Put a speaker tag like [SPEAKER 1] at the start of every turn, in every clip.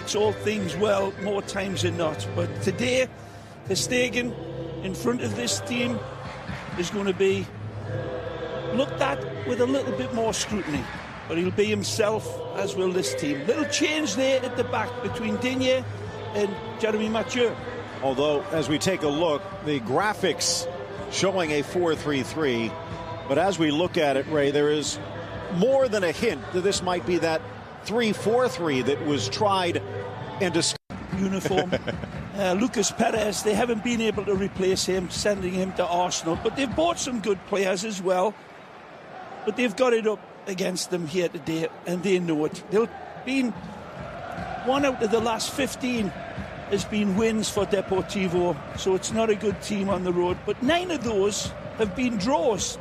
[SPEAKER 1] takes all things well more times than not. But today, Ter Stegen in front of this team is going to be looked at with a little bit more scrutiny. But he'll be himself, as will this team. Little change there at the back between Digne and Jeremy Mathieu.
[SPEAKER 2] Although, as we take a look, the graphics showing a 4-3-3. But as we look at it, Ray, there is more than a hint that this might be that 3-4-3 that was tried and discussed.
[SPEAKER 1] Uniform. Lucas Perez, they haven't been able to replace him, sending him to Arsenal. But they've bought some good players as well. But they've got it up against them here today, and they know it. They've been 1 out of the last 15 has been wins for Deportivo, so it's not a good team on the road. But 9 of those have been draws.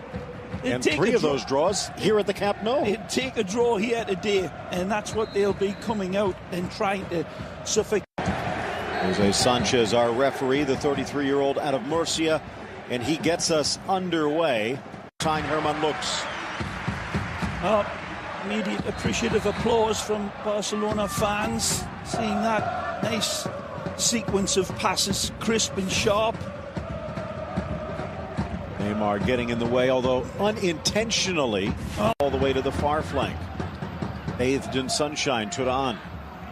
[SPEAKER 2] And 3 of those draws here at the Camp Nou.
[SPEAKER 1] They'd take a draw here today, and that's what they'll be coming out and trying to suffocate.
[SPEAKER 2] Jose Sanchez, our referee, the 33-year-old out of Murcia, and he gets us underway. Time Herman looks.
[SPEAKER 1] Immediate appreciative applause from Barcelona fans, seeing that nice sequence of passes, crisp and sharp.
[SPEAKER 2] Neymar getting in the way, although unintentionally, all the way to the far flank. Bathed in sunshine, Turan.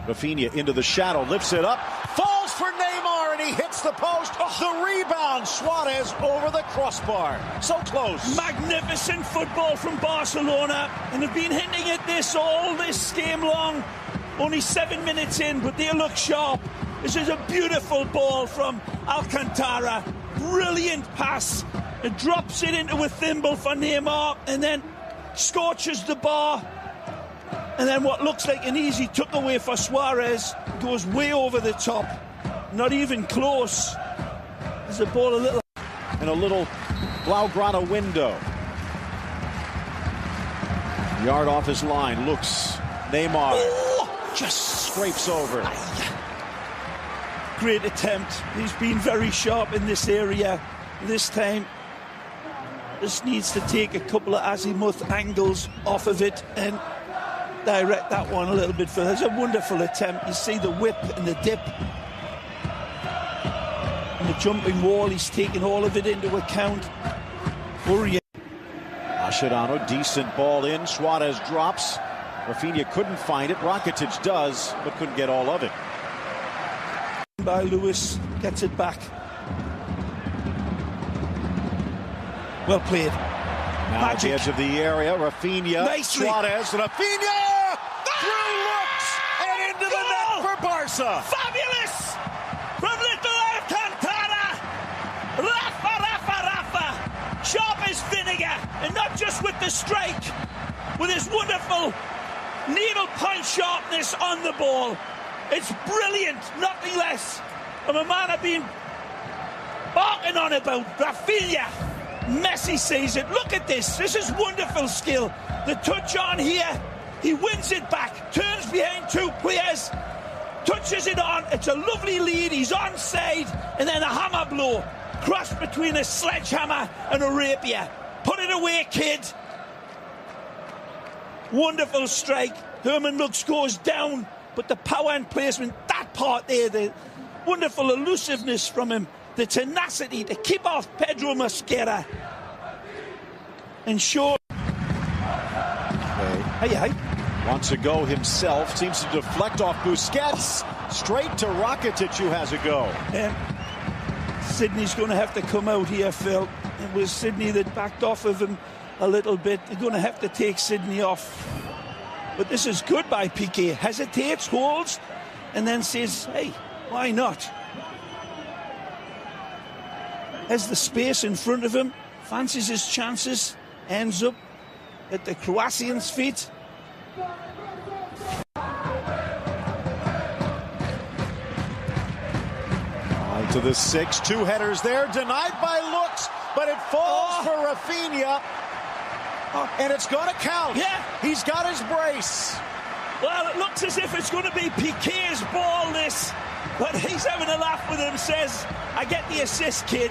[SPEAKER 2] Rafinha into the shadow, lifts it up, falls for Neymar, and he hits the post. The rebound, Suarez over the crossbar. So close.
[SPEAKER 1] Magnificent football from Barcelona, and they've been hinting at this all this game long. Only 7 minutes in, but they look sharp. This is a beautiful ball from Alcantara. Brilliant pass. It drops it into a thimble for Neymar, and then scorches the bar. And then what looks like an easy tuck away for Suarez goes way over the top. Not even close. There's the ball a little.
[SPEAKER 2] And a little Blaugrana window. Yard off his line, looks. Neymar just scrapes over.
[SPEAKER 1] Great attempt. He's been very sharp in this area this time. Just needs to take a couple of azimuth angles off of it and direct that one a little bit further. It's a wonderful attempt. You see the whip and the dip and the jumping wall. He's taking all of it into account.
[SPEAKER 2] Mascherano, decent ball in. Suarez drops. Rafinha couldn't find it. Rakitic does, but couldn't get all of it.
[SPEAKER 1] By Lewis, gets it back. Well played.
[SPEAKER 2] Now at the edge of the area, Rafinha,
[SPEAKER 1] Nicely.
[SPEAKER 2] Suarez, Rafinha! Through looks and into the net for Barca.
[SPEAKER 1] Fabulous! From little Alcantara! Rafa! Sharp as vinegar, and not just with the strike, with his wonderful needle point sharpness on the ball. It's brilliant, nothing less. And a man I've been barking on about, Rafinha. Messi sees it. Look at this. This is wonderful skill. The touch on here. He wins it back. Turns behind 2 players. Touches it on. It's a lovely lead. He's onside. And then a hammer blow. Cross between a sledgehammer and a rapier. Put it away, kid. Wonderful strike. Herman Lux goes down. But the power and placement, that part there, the wonderful elusiveness from him. The tenacity to keep off Pedro Mosquera and show. Hey.
[SPEAKER 2] Wants to go himself, seems to deflect off Busquets. Straight to Rakitic, who has a go.
[SPEAKER 1] Sydney's going to have to come out here, Phil. It was Sydney that backed off of him a little bit. They're going to have to take Sydney off. But this is good by Piqué. Hesitates, holds, and then says, hey, why not? Has the space in front of him, fancies his chances, ends up at the Croatian's feet.
[SPEAKER 2] On to the 6, 2 headers there, denied by Lux, but it falls for Rafinha, and it's going to count.
[SPEAKER 1] Yeah.
[SPEAKER 2] He's got his brace.
[SPEAKER 1] Well, it looks as if it's going to be Piqué's ball, this. But he's having a laugh with him, says, I get the assist, kid.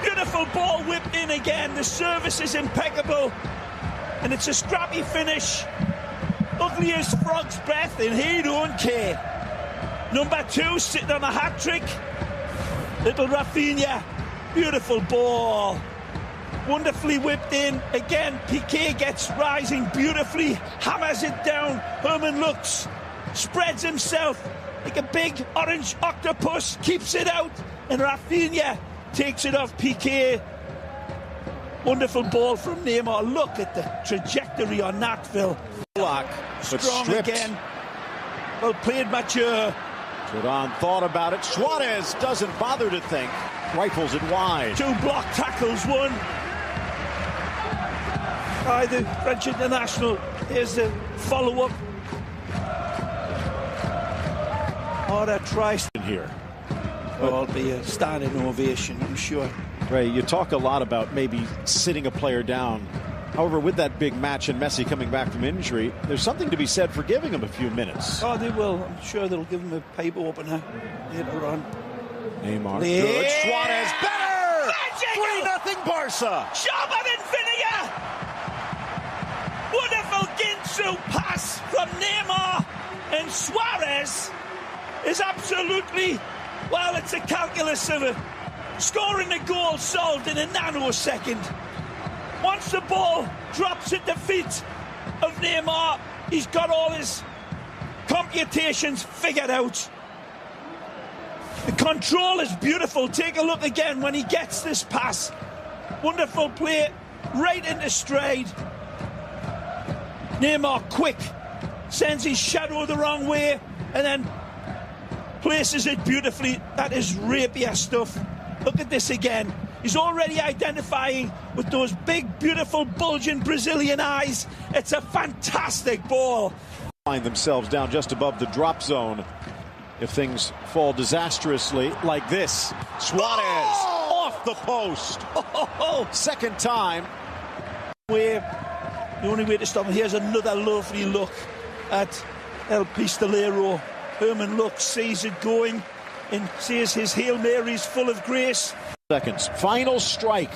[SPEAKER 1] Beautiful ball whipped in again. The service is impeccable. And it's a scrappy finish. Look, quickly as frog's breath, and he don't care. Number 2 sitting on a hat-trick. Little Rafinha. Beautiful ball. Wonderfully whipped in. Again, Piqué gets rising beautifully. Hammers it down. Herman looks. Spreads himself like a big orange octopus. Keeps it out. And Rafinha takes it off Piqué. Wonderful ball from Neymar. Look at the trajectory on that, Phil. Strong again. Well played, Mathieu.
[SPEAKER 2] Turan thought about it. Suarez doesn't bother to think. Rifles it wide.
[SPEAKER 1] 2 block tackles, 1 by the French international. Here's the follow-up. Oh, that tries in here. Well, it'll be a standing ovation, I'm sure.
[SPEAKER 2] Ray, you talk a lot about maybe sitting a player down. However, with that big match and Messi coming back from injury, there's something to be said for giving him a few minutes.
[SPEAKER 1] Oh, they will. I'm sure they'll give him a pipe opener later on.
[SPEAKER 2] Neymar, good. Suarez, better! 3-0 Barca.
[SPEAKER 1] Sharper than vinegar! Wonderful Ginsu pass from Neymar. And Suarez is absolutely, well, it's a calculus of it. Scoring a goal solved in a nanosecond. Once the ball drops at the feet of Neymar, he's got all his computations figured out. The control is beautiful. Take a look again when he gets this pass. Wonderful play, right into stride. Neymar quick, sends his shadow the wrong way, and then places it beautifully. That is rapier stuff. Look at this again. He's already identifying with those big, beautiful, bulging Brazilian eyes. It's a fantastic ball.
[SPEAKER 2] Find themselves down just above the drop zone if things fall disastrously like this. Suarez off the post. Second time.
[SPEAKER 1] The only way to stop him. Here's another lovely look at El Pistolero. Herman looks, sees it going, and sees his Hail Mary's full of grace.
[SPEAKER 2] Seconds. Final strike.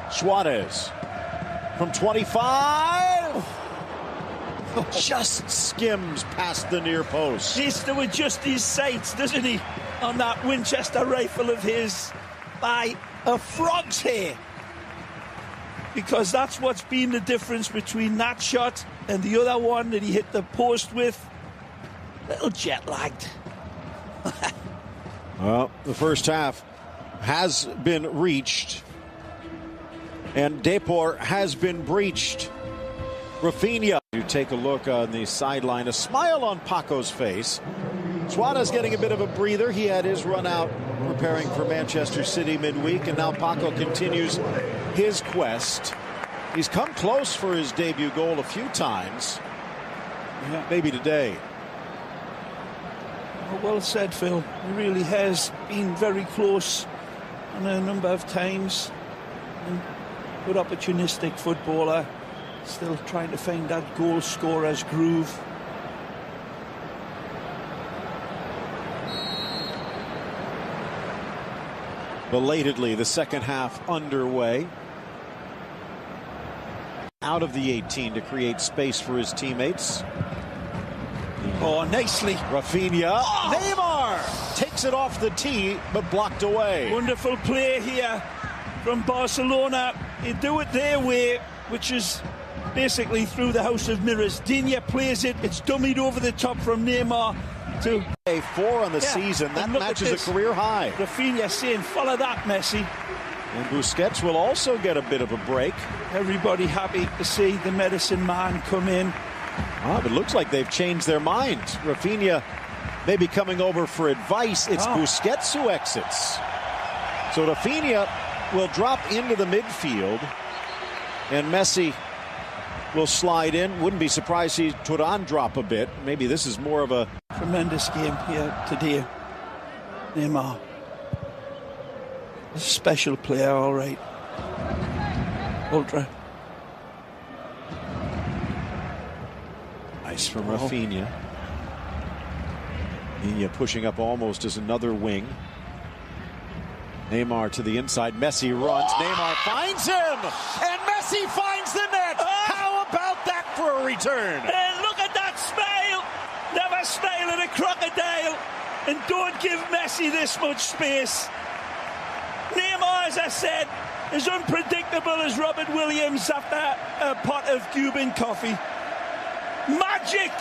[SPEAKER 2] Suarez from 25. Just skims past the near post.
[SPEAKER 1] Needs to adjust his sights, doesn't he, on that Winchester rifle of his by a frog's hair. Because that's what's been the difference between that shot and the other one that he hit the post with. Little jet lagged.
[SPEAKER 2] Well, the first half has been reached, and Depor has been breached. Rafinha, you take a look on the sideline, a smile on Paco's face. Suarez getting a bit of a breather. He had his run out preparing for Manchester City midweek, and now Paco continues his quest. He's come close for his debut goal a few times. Yeah, maybe today.
[SPEAKER 1] Well said, Phil. He really has been very close on a number of times. And good opportunistic footballer. Still trying to find that goal scorer's groove.
[SPEAKER 2] Belatedly, the second half underway. Out of the 18 to create space for his teammates.
[SPEAKER 1] Oh, nicely.
[SPEAKER 2] Rafinha. Oh. Neymar takes it off the tee, but blocked away.
[SPEAKER 1] Wonderful play here from Barcelona. They do it their way, which is basically through the house of mirrors. Digne plays it. It's dummied over the top from Neymar to
[SPEAKER 2] a 4 on the season. That matches a career high.
[SPEAKER 1] Rafinha saying, follow that, Messi.
[SPEAKER 2] And Busquets will also get a bit of a break.
[SPEAKER 1] Everybody happy to see the medicine man come in.
[SPEAKER 2] But it looks like they've changed their mind. Rafinha may be coming over for advice. It's Busquets who exits. So Rafinha will drop into the midfield, and Messi will slide in. Wouldn't be surprised to see Turan drop a bit. Maybe this is more of a
[SPEAKER 1] tremendous game here today. Neymar. A special player, all right. Ultra.
[SPEAKER 2] Nice from Rafinha. Rafinha pushing up almost as another wing. Neymar to the inside. Messi runs. Neymar finds him. And Messi finds the net. How about that for a return?
[SPEAKER 1] And look at that smash. crocodile and don't give Messi this much space. Neymar, as I said, is unpredictable as Robert Williams after a pot of Cuban coffee. Magic,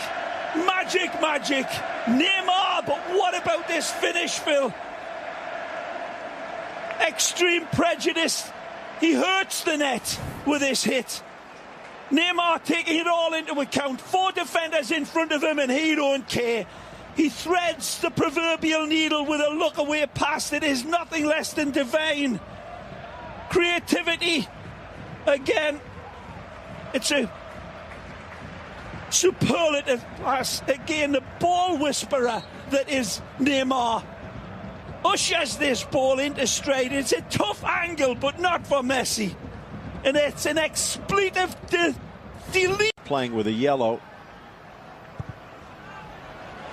[SPEAKER 1] magic, magic. Neymar, but what about this finish, Phil? Extreme prejudice. He hurts the net with this hit. Neymar taking it all into account. 4 defenders in front of him and he don't care. He threads the proverbial needle with a look-away pass that is nothing less than divine. Creativity. Again, it's a superlative pass. Again, the ball whisperer that is Neymar ushers this ball into stride. It's a tough angle, but not for Messi. And it's an expletive delete.
[SPEAKER 2] Playing with a yellow.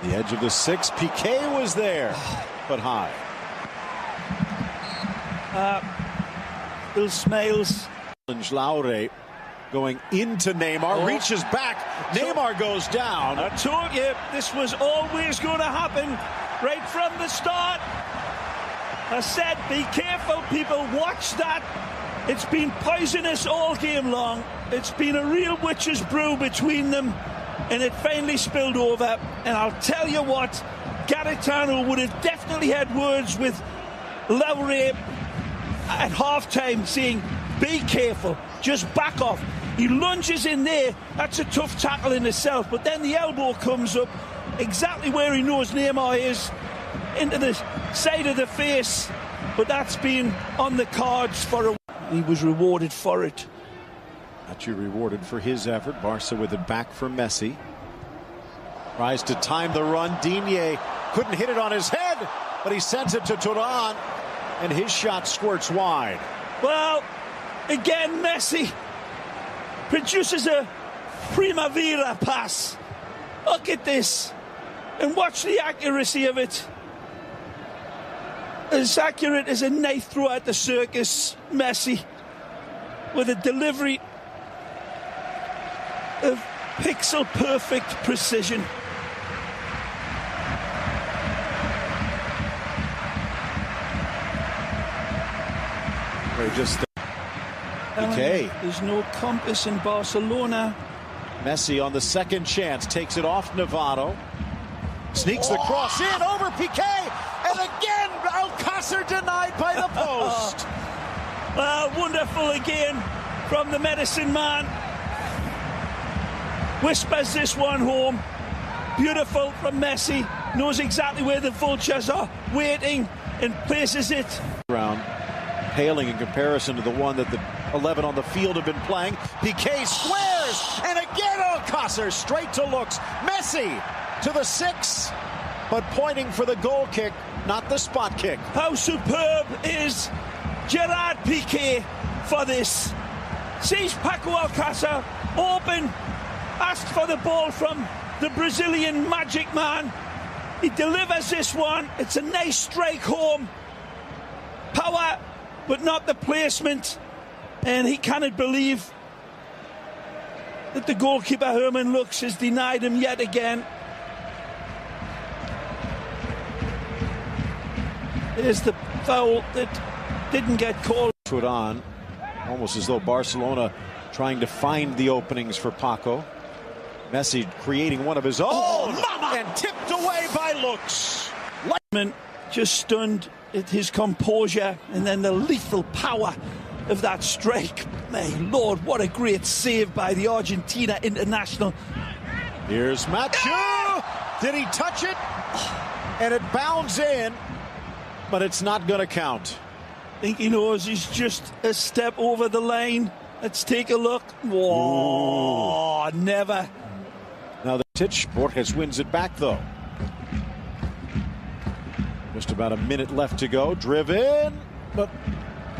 [SPEAKER 2] The edge of the 6. Piqué was there, but high.
[SPEAKER 1] Bill smiles.
[SPEAKER 2] Laure going into Neymar, reaches back. Neymar goes down.
[SPEAKER 1] I told you this was always going to happen right from the start. I said, be careful, people. Watch that. It's been poisonous all game long. It's been a real witch's brew between them, and it finally spilled over. And I'll tell you what, Garitano would have definitely had words with Laure at half-time saying, be careful, just back off. He lunges in there. That's a tough tackle in itself, but then the elbow comes up exactly where he knows Neymar is, into the side of the face. But that's been on the cards for a while. He was rewarded for it.
[SPEAKER 2] Actually rewarded for his effort. Barca with it back for Messi. Tries to time the run. Digne couldn't hit it on his head, but he sends it to Turan, and his shot squirts wide.
[SPEAKER 1] Well, again, Messi produces a primavera pass. Look at this, and watch the accuracy of it. As accurate as a knife throw at the circus, Messi, with a delivery of pixel-perfect precision.
[SPEAKER 2] Just okay.
[SPEAKER 1] There's no compass in Barcelona.
[SPEAKER 2] Messi on the second chance takes it off Navarro. Sneaks the cross in over Piqué, and again Alcácer denied by the post.
[SPEAKER 1] Wonderful again from the medicine man. Whispers this one home. Beautiful from Messi. Knows exactly where the vultures are waiting and places it.
[SPEAKER 2] Round, paling in comparison to the one that the 11 on the field have been playing. Piqué squares, and again Alcácer straight to looks. Messi to the 6, but pointing for the goal kick, not the spot kick.
[SPEAKER 1] How superb is Gerard Piqué for this? Sees Paco Alcácer open, asked for the ball from the Brazilian magic man. He delivers this one. It's a nice strike home. Power, but not the placement. And he cannot believe that the goalkeeper, Herman Lux, has denied him yet again. There's the foul that didn't get called.
[SPEAKER 2] On, almost as though Barcelona trying to find the openings for Paco. Messi creating one of his own, and tipped away by Lux.
[SPEAKER 1] Just stunned at his composure, and then the lethal power of that strike. My Lord, what a great save by the Argentina international.
[SPEAKER 2] Here's Mathieu. Did he touch it? And it bounds in, but it's not going to count.
[SPEAKER 1] I think he knows he's just a step over the line. Let's take a look. Whoa, never.
[SPEAKER 2] Now the Titch, Borges wins it back though. Just about a minute left to go. Driven, but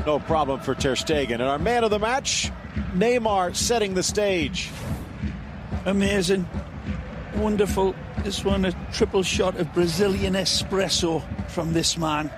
[SPEAKER 2] no problem for Ter Stegen. And our man of the match, Neymar, setting the stage.
[SPEAKER 1] Amazing. Wonderful. This one, a triple shot of Brazilian espresso from this man.